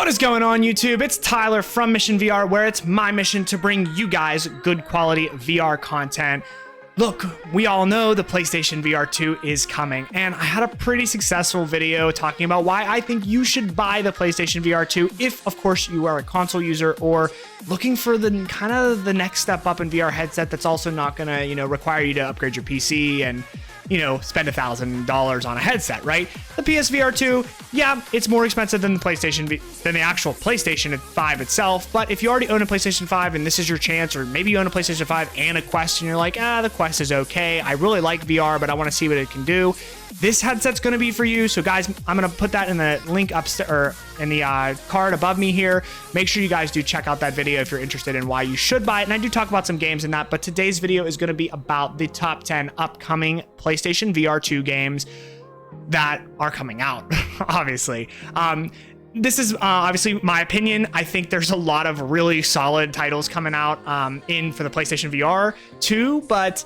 What is going on, YouTube? It's Tyler from Mission VR, where it's my mission to bring you guys good quality VR content. Look, we all know the PlayStation VR2 is coming, and I had a pretty successful video talking about why I think you should buy the PlayStation VR2 if, of course, you are a console user or looking for the kind of the next step up in VR headset that's also not gonna, require you to upgrade your PC and spend $1,000 on a headset, right? The PSVR2, yeah, it's more expensive than the actual PlayStation 5 itself, but if you already own a PlayStation 5 and this is your chance, or maybe you own a PlayStation 5 and a Quest and you're like, the Quest is okay, I really like VR, but I want to see what it can do, this headset's going to be for you. So guys, I'm going to put that in the link upstairs, or in the card above me here. Make sure you guys do check out that video if you're interested in why you should buy it. And I do talk about some games in that, but today's video is going to be about the top 10 upcoming PlayStation VR2 games that are coming out, obviously. This is obviously my opinion. I think there's a lot of really solid titles coming out for the PlayStation VR 2, but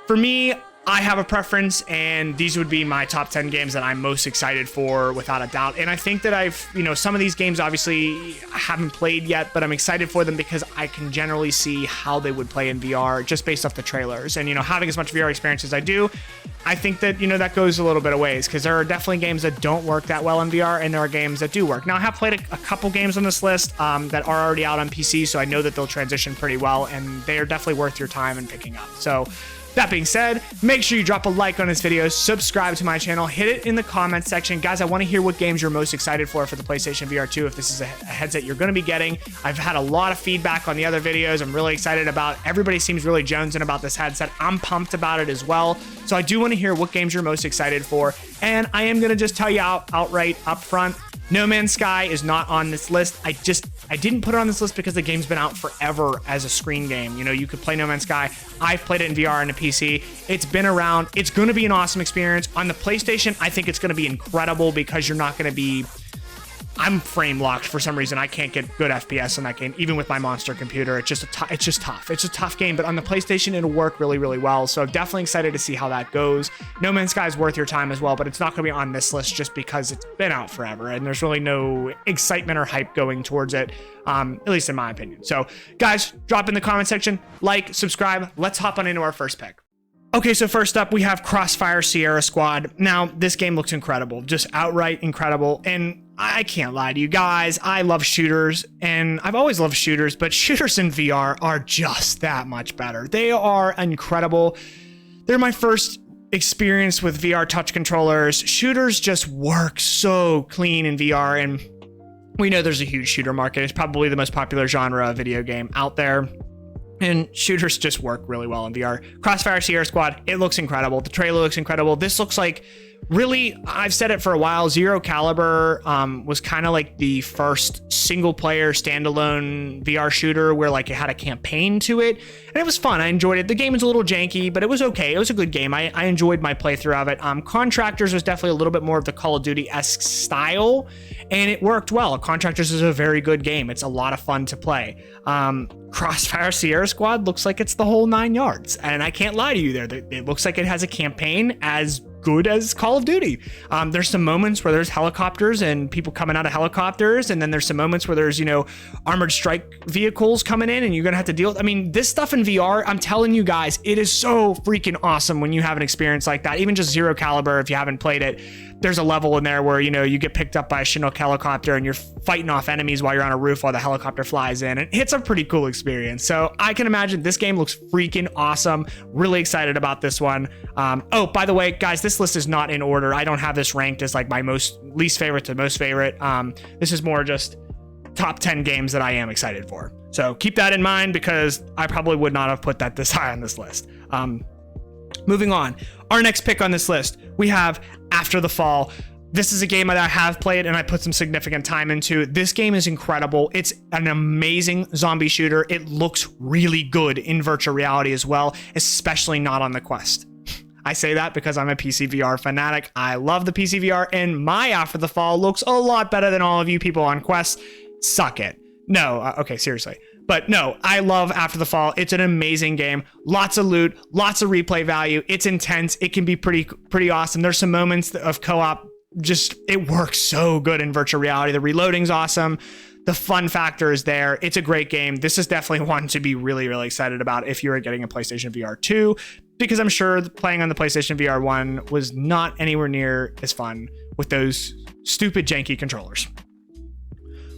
for me, I have a preference, and these would be my top 10 games that I'm most excited for, without a doubt. And I think that some of these games obviously I haven't played yet, but I'm excited for them because I can generally see how they would play in VR just based off the trailers. And, having as much VR experience as I do, I think that, that goes a little bit of ways, because there are definitely games that don't work that well in VR, and there are games that do work. Now, I have played a couple games on this list that are already out on PC, so I know that they'll transition pretty well, and they are definitely worth your time and picking up. So that being said, make sure you drop a like on this video, subscribe to my channel, hit it in the comments section. Guys, I want to hear what games you're most excited for the PlayStation VR 2, if this is a headset you're going to be getting. I've had a lot of feedback on the other videos. I'm really excited about. Everybody seems really jonesing about this headset. I'm pumped about it as well. So I do want to hear what games you're most excited for. And I am going to just tell you outright up front, No Man's Sky is not on this list. I didn't put it on this list because the game's been out forever as a screen game. You could play No Man's Sky. I've played it in VR and a PC. It's been around. It's going to be an awesome experience. On the PlayStation, I think it's going to be incredible because you're not going to be... I'm frame locked for some reason. I can't get good FPS in that game, even with my monster computer. It's just tough. It's a tough game, but on the PlayStation, it'll work really, really well. So definitely excited to see how that goes. No Man's Sky is worth your time as well, but it's not going to be on this list just because it's been out forever and there's really no excitement or hype going towards it, at least in my opinion. So guys, drop in the comment section, like, subscribe. Let's hop on into our first pick. Okay, so first up, we have Crossfire Sierra Squad. Now, this game looks incredible, just outright incredible. And I can't lie to you guys, I love shooters, and I've always loved shooters, but shooters in VR are just that much better. They are incredible. They're my first experience with VR touch controllers. Shooters just work so clean in VR, and we know there's a huge shooter market. It's probably the most popular genre of video game out there. And shooters just work really well in VR. Crossfire Sierra Squad, it looks incredible. The trailer looks incredible. This looks like, really, I've said it for a while, Zero Caliber was kind of like the first single-player standalone VR shooter where it had a campaign to it. And it was fun. I enjoyed it. The game is a little janky, but it was okay. It was a good game. I enjoyed my playthrough of it. Contractors was definitely a little bit more of the Call of Duty-esque style, and it worked well. Contractors is a very good game. It's a lot of fun to play. Crossfire Sierra Squad looks like it's the whole 9 yards, and I can't lie to you there. It looks like it has a campaign as good as Call of Duty. There's some moments where there's helicopters and people coming out of helicopters, and then there's some moments where there's, armored strike vehicles coming in and you're gonna have to deal with. This stuff in VR, I'm telling you guys, it is so freaking awesome when you have an experience like that. Even just Zero Caliber, if you haven't played it, there's a level in there where, you get picked up by a Chinook helicopter and you're fighting off enemies while you're on a roof while the helicopter flies in. And it's a pretty cool experience. So I can imagine this game looks freaking awesome. Really excited about this one. Oh, by the way, guys, this list is not in order. I don't have this ranked as my least favorite to most favorite. This is more just top 10 games that I am excited for. So keep that in mind because I probably would not have put that this high on this list. Moving on, our next pick on this list, we have After the Fall. This is a game that I have played and I put some significant time into. This game is incredible. It's an amazing zombie shooter. It looks really good in virtual reality as well, especially not on the Quest. I say that because I'm a PC VR fanatic. I love the PC VR, and my After the Fall looks a lot better than all of you people on Quest. Suck it. No, okay, seriously. But no, I love After the Fall. It's an amazing game. Lots of loot, lots of replay value. It's intense. It can be pretty awesome. There's some moments of co-op it works so good in virtual reality. The reloading's awesome. The fun factor is there. It's a great game. This is definitely one to be really, really excited about if you're getting a PlayStation VR 2, because I'm sure playing on the PlayStation VR 1 was not anywhere near as fun with those stupid janky controllers.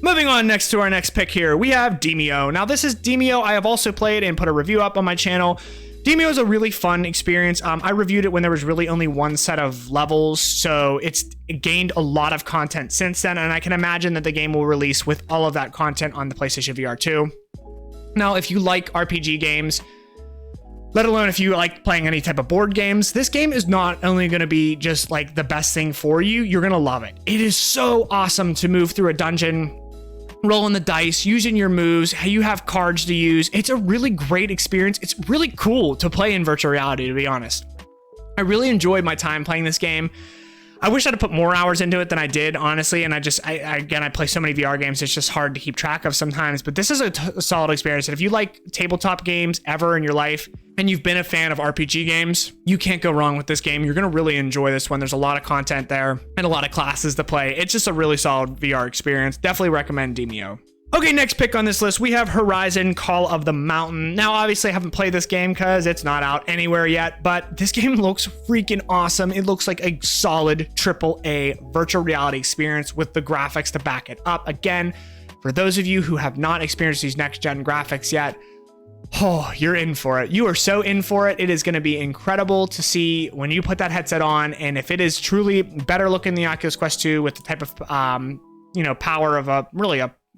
Moving on next to our next pick here, we have Demeo. Now this is Demeo I have also played and put a review up on my channel. Demeo is a really fun experience. I reviewed it when there was really only one set of levels, so it gained a lot of content since then, and I can imagine that the game will release with all of that content on the PlayStation VR 2. Now, if you like RPG games, let alone if you like playing any type of board games, this game is not only going to be just like the best thing for you, you're going to love it. It is so awesome to move through a dungeon, rolling the dice, using your moves, how you have cards to use. It's a really great experience. It's really cool to play in virtual reality, to be honest. I really enjoyed my time playing this game. I wish I'd have put more hours into it than I did, honestly, and I play so many VR games, it's just hard to keep track of sometimes, but this is a solid experience, and if you like tabletop games ever in your life, and you've been a fan of RPG games, you can't go wrong with this game. You're going to really enjoy this one. There's a lot of content there, and a lot of classes to play. It's just a really solid VR experience. Definitely recommend Demeo. Okay, next pick on this list, we have Horizon Call of the Mountain. Now, obviously, I haven't played this game because it's not out anywhere yet, but this game looks freaking awesome. It looks like a solid AAA virtual reality experience with the graphics to back it up. Again, for those of you who have not experienced these next-gen graphics yet, oh, you're in for it. You are so in for it. It is going to be incredible to see when you put that headset on, and if it is truly better looking than the Oculus Quest 2 with the type of, power of a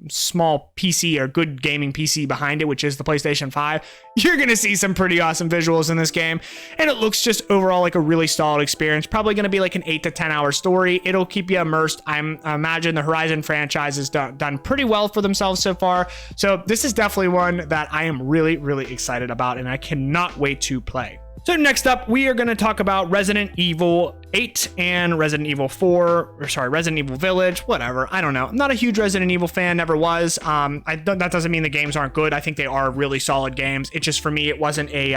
small PC or good gaming PC behind it, which is the PlayStation 5, you're going to see some pretty awesome visuals in this game. And it looks just overall like a really solid experience. Probably going to be like an 8 to 10 hour story. It'll keep you immersed. I imagine the Horizon franchise has done pretty well for themselves so far. So this is definitely one that I am really, really excited about, and I cannot wait to play. So next up, we are going to talk about Resident Evil 8 and Resident Evil Resident Evil Village, whatever. I don't know. I'm not a huge Resident Evil fan, never was. That doesn't mean the games aren't good. I think they are really solid games. It just, for me, it wasn't a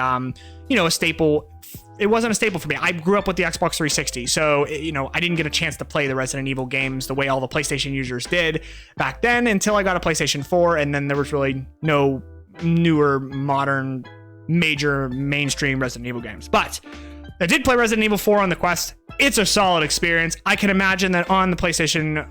staple. It wasn't a staple for me. I grew up with the Xbox 360, so, I didn't get a chance to play the Resident Evil games the way all the PlayStation users did back then until I got a PlayStation 4, and then there was really no newer, modern, major mainstream Resident Evil games. But I did play Resident Evil 4 on the Quest. It's a solid experience. I can imagine that on the PlayStation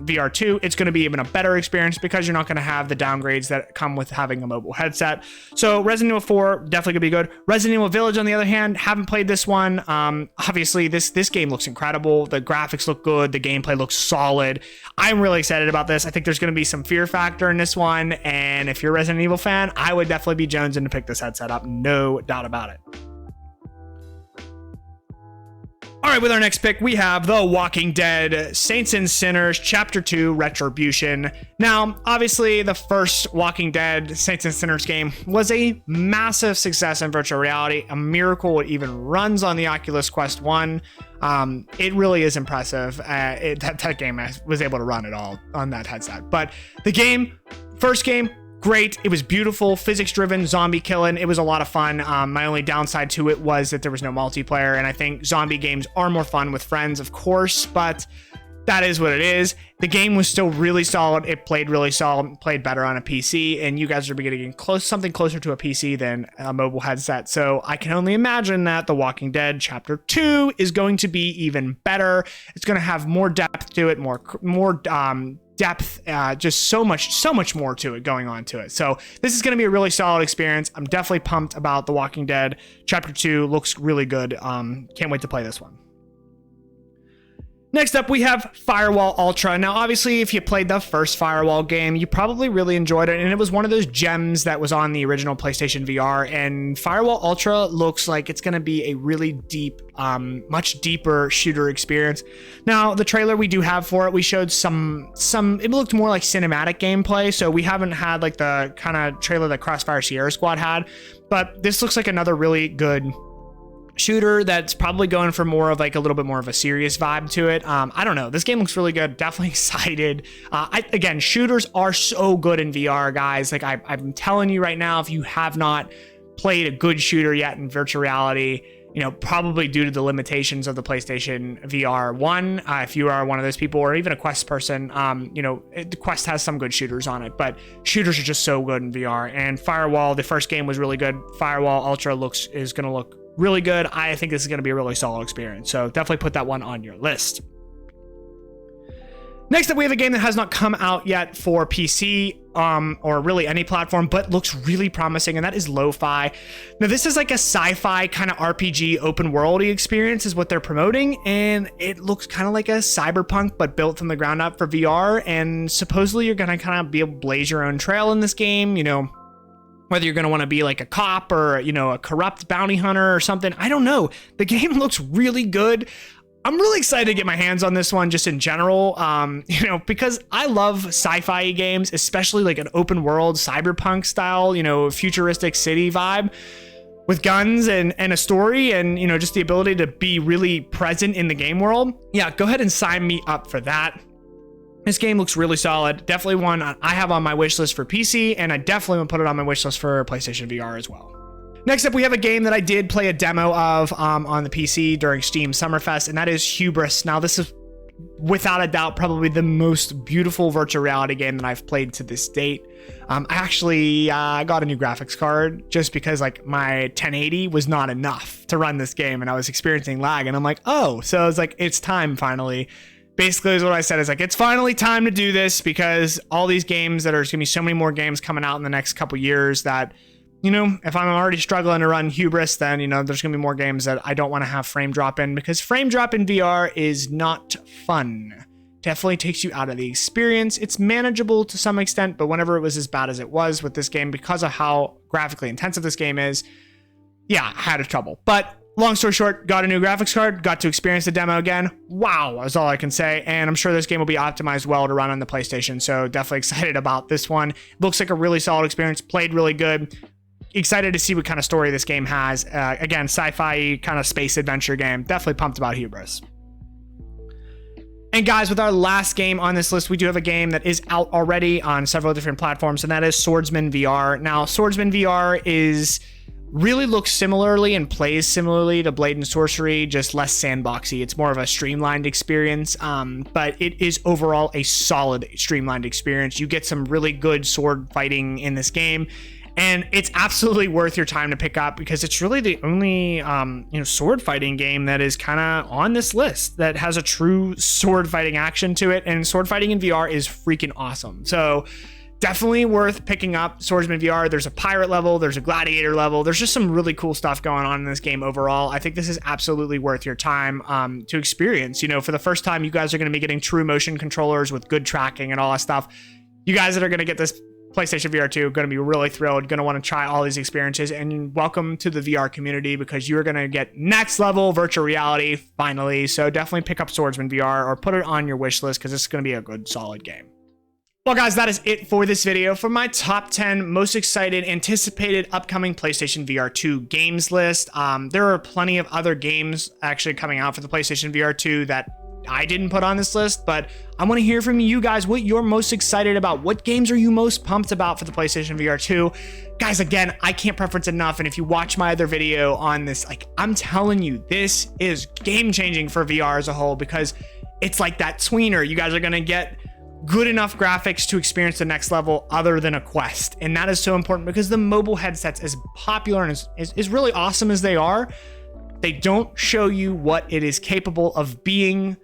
VR 2, it's going to be even a better experience because you're not going to have the downgrades that come with having a mobile headset. So Resident Evil 4, definitely going to be good. Resident Evil Village, on the other hand, haven't played this one. Obviously, this game looks incredible. The graphics look good. The gameplay looks solid. I'm really excited about this. I think there's going to be some fear factor in this one. And if you're a Resident Evil fan, I would definitely be jonesing to pick this headset up. No doubt about it. All right, with our next pick, we have The Walking Dead, Saints and Sinners, Chapter 2, Retribution. Now, obviously, the first Walking Dead, Saints and Sinners game was a massive success in virtual reality, a miracle it even runs on the Oculus Quest 1. It really is impressive. That game was able to run it all on that headset. But the first game, great. It was beautiful, physics-driven, zombie killing. It was a lot of fun. My only downside to it was that there was no multiplayer, and I think zombie games are more fun with friends, of course, but that is what it is. The game was still really solid. It played really solid, played better on a PC, and you guys are getting something closer to a PC than a mobile headset. So I can only imagine that The Walking Dead Chapter 2 is going to be even better. It's going to have more depth to it, more depth, just so much more to it going on to it. So this is going to be a really solid experience. I'm definitely pumped about The Walking Dead Chapter 2. Looks really good. Can't wait to play this one. Next up, we have Firewall Ultra. Now, obviously, if you played the first Firewall game, you probably really enjoyed it, and it was one of those gems that was on the original PlayStation VR, and Firewall Ultra looks like it's going to be a really deep, much deeper shooter experience. Now, the trailer we do have for it, we showed some it looked more like cinematic gameplay, so we haven't had like the kind of trailer that Crossfire Sierra Squad had, but this looks like another really good shooter that's probably going for more of like a little bit more of a serious vibe to it. I don't know. This game looks really good. Definitely excited. Again, shooters are so good in VR, guys. Like I'm telling you right now, if you have not played a good shooter yet in virtual reality, probably due to the limitations of the PlayStation VR 1. If you are one of those people, or even a Quest person, the Quest has some good shooters on it, but shooters are just so good in VR. And Firewall, the first game was really good. Firewall Ultra is going to look really good. I think this is going to be a really solid experience. So definitely put that one on your list. Next up, we have a game that has not come out yet for PC, or really any platform, but looks really promising, and that is Lo-Fi. Now, this is like a sci-fi kind of RPG open worldy experience is what they're promoting, and it looks kind of like a cyberpunk, but built from the ground up for VR, and supposedly you're going to kind of be able to blaze your own trail in this game, whether you're going to want to be like a cop or, a corrupt bounty hunter or something. I don't know. The game looks really good. I'm really excited to get my hands on this one just in general, because I love sci-fi games, especially like an open world cyberpunk style, futuristic city vibe with guns and a story and, just the ability to be really present in the game world. Yeah, go ahead and sign me up for that. This game looks really solid. Definitely one I have on my wish list for PC, and I definitely want to put it on my wish list for PlayStation VR as well. Next up, we have a game that I did play a demo of on the PC during Steam Summerfest, and that is Hubris. Now, this is without a doubt probably the most beautiful virtual reality game that I've played to this date. I actually got a new graphics card just because like my 1080 was not enough to run this game, and I was experiencing lag, and I'm like, oh, so it's like, it's time finally. Basically is what I said, is like, it's finally time to do this, because all these games there's gonna be so many more games coming out in the next couple years that, if I'm already struggling to run Hubris, then, there's going to be more games that I don't want to have frame drop in, because frame drop in VR is not fun. Definitely takes you out of the experience. It's manageable to some extent, but whenever it was as bad as it was with this game, because of how graphically intensive this game is, yeah, I had a trouble. But long story short, got a new graphics card, got to experience the demo again. Wow, that's all I can say. And I'm sure this game will be optimized well to run on the PlayStation. So definitely excited about this one. Looks like a really solid experience, played really good. Excited to see what kind of story this game has. Again, sci-fi kind of space adventure game. Definitely pumped about Hubris. And guys, with our last game on this list, we do have a game that is out already on several different platforms, and that is Swordsman VR. Now, Swordsman VR really looks similarly and plays similarly to Blade and Sorcery, just less sandboxy. It's more of a streamlined experience, but it is overall a solid streamlined experience. You get some really good sword fighting in this game, and it's absolutely worth your time to pick up, because it's really the only sword fighting game that is kind of on this list that has a true sword fighting action to it, and sword fighting in VR is freaking awesome. So definitely worth picking up Swordsman VR. There's a pirate level, there's a gladiator level, there's just some really cool stuff going on in this game overall. I think this is absolutely worth your time to experience. For the first time, you guys are going to be getting true motion controllers with good tracking and all that stuff. You guys that are going to get this PlayStation VR 2 going to be really thrilled, going to want to try all these experiences, and welcome to the VR community, because you're going to get next level virtual reality finally. So definitely pick up Swordsman VR or put it on your wish list, because this is going to be a good solid game. Well, guys, that is it for this video. For my top 10 most excited, anticipated, upcoming PlayStation VR 2 games list, there are plenty of other games actually coming out for the PlayStation VR 2 that I didn't put on this list, but I want to hear from you guys what you're most excited about. What games are you most pumped about for the PlayStation VR 2? Guys, again, I can't preference enough, and if you watch my other video on this, like, I'm telling you, this is game-changing for VR as a whole, because it's like that tweener. You guys are going to get good enough graphics to experience the next level other than a Quest, and that is so important, because the mobile headsets, as popular and as really awesome as they are, they don't show you what it is capable of being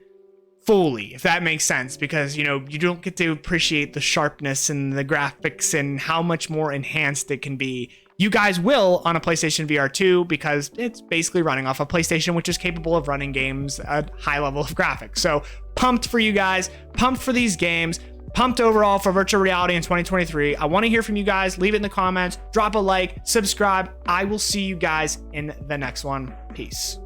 fully, if that makes sense, because you don't get to appreciate the sharpness and the graphics and how much more enhanced it can be. You guys will on a PlayStation VR 2, because it's basically running off a PlayStation, which is capable of running games at high level of graphics. So pumped for you guys, pumped for these games, pumped overall for virtual reality in 2023. I want to hear from you guys. Leave it in the comments, drop a like, subscribe. I will see you guys in the next one. Peace.